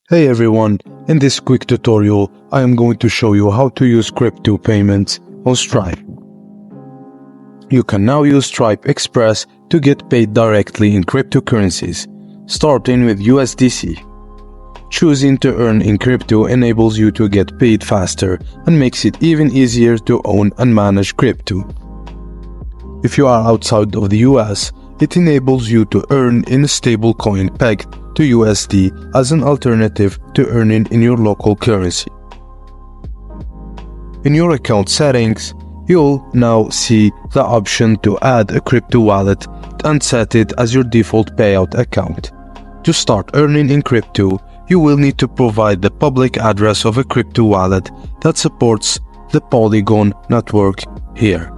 Hey everyone, in this quick tutorial I am going to show you how to use crypto payments on Stripe. You can now use Stripe Express to get paid directly in cryptocurrencies, starting with USDC. Choosing to earn in crypto enables you to get paid faster and makes it even easier to own and manage crypto. If you are outside of the US, it enables you to earn in a stable coin pegged to USD as an alternative to earning in your local currency. In your account settings, you'll now see the option to add a crypto wallet and set it as your default payout account. To start earning in crypto, you will need to provide the public address of a crypto wallet that supports the Polygon network here.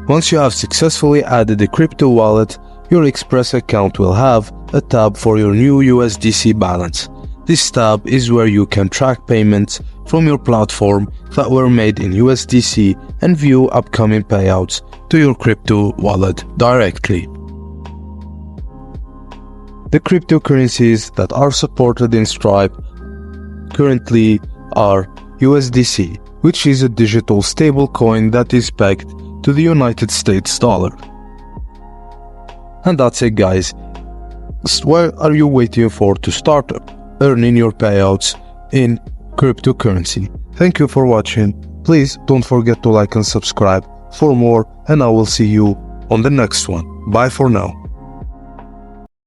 Once you have successfully added a crypto wallet, your Express account will have a tab for your new USDC balance. This tab is where you can track payments from your platform that were made in USDC and view upcoming payouts to your crypto wallet directly. The cryptocurrencies that are supported in Stripe currently are USDC, which is a digital stablecoin that is pegged to the United States dollar. And that's it, guys. What are you waiting for to start earning your payouts in cryptocurrency? Thank you for watching. Please don't forget to like and subscribe for more, and I will see you on the next one. Bye for now.